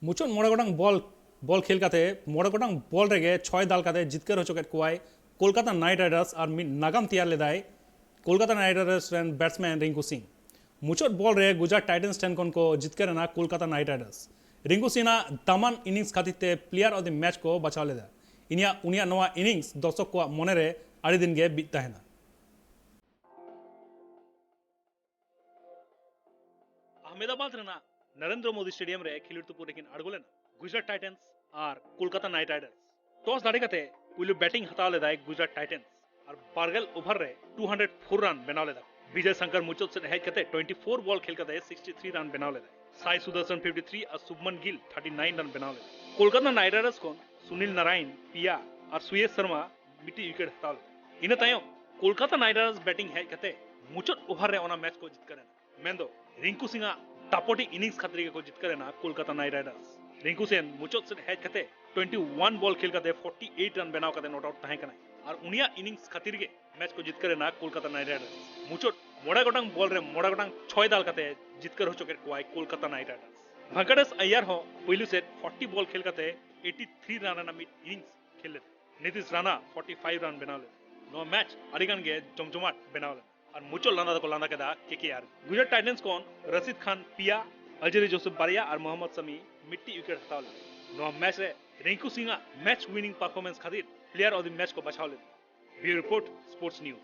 मुचुन मोड़े गोटांग बॉल खेल काते मोड़े गोटांग बॉल रेगे 6 दाल काते जितकर हो चुके कुआई कोलकाता नाइट राइडर्स और नागाम तैयार लेदाय कोलकाता नाइट राइडर्स रेन बैट्समैन रिंकू सिंह मुचुट बॉल रे गुजरात टाइटन्स टेन को जितकर ना कोलकाता नाइट राइडर्स रिंकू सिंह दामान इनिंग्स खातिर प्लेयर ऑफ द मैच को बचाव लेदा इनिया उनिया नवा इनिंग्स दर्शक को मने रे आड़ी दिन गे बीत तहना अहमदाबाद रेना नरेंद्र मोदी स्टेडियम रे खिलुड़ तुपुर लेकिन अड़गोलेना गुजरात टाइटन्स और कोलकाता नाइट राइडर्स टॉस दाड़ी कते पुलु बैटिंग हताव लेदा गुजरात टाइटन्स और बारगल ओवर रे 204 रन बनाव लेदा विजय शंकर मुचुत से हेज कते 24 बॉल खेल कते 63 रन बनाव लेदा साई सुदर्शन 53 और शुभमन गिल 39 रन बनाव लेदा कोलकाता नाइट राइडर्स को सुनील नारायण पिया और सुयश शर्मा मिट्टी विकेट हताव लेदा इन तायम कोलकाता नाइट राइडर्स बैटिंग हेज कते मुचुत ओवर रे ओना मैच को जीत करे मेंदो रिंकू सिंह दापोटी इनिंग्स खातिर को जीत करे ना कोलकाता नाइट राइडर्स रिंकू सेन मुचुत से हेज कते 21 बॉल खेल कते 48 रन बनाव कते नॉट आउट तहे कना और उनिया इनिंग्स खातिर के मैच को जीत करे ना कोलकाता नाइट राइडर्स मुचुत मोड़ा गोटांग बॉल रे मोड़ा गोटांग 6 दाल कते जीत कर हो चुके कोई कोलकाता नाइट राइडर्स वेंकटेश अय्यर हो पहिलु सेट 40 बॉल खेल कते 83 रन ना मिड इनिंग्स खेल लेते नीतीश राणा 45 रन बनाव लेते नो मैच अरिगन के जमजमाट बनाव लेते और मुचो लांदा को लांदा केदा केकेआर गुजरात टाइटन्स कोन रशीद खान पिया अजरी जोसेफ बारिया और मोहम्मद शमी मिट्टी विकेट हताव ले नो मैच रे Rinku Singh match winning performance खातिर प्लेयर ऑफ द मैच को बचाव ले ब्यूरो रिपोर्ट स्पोर्ट्स न्यूज।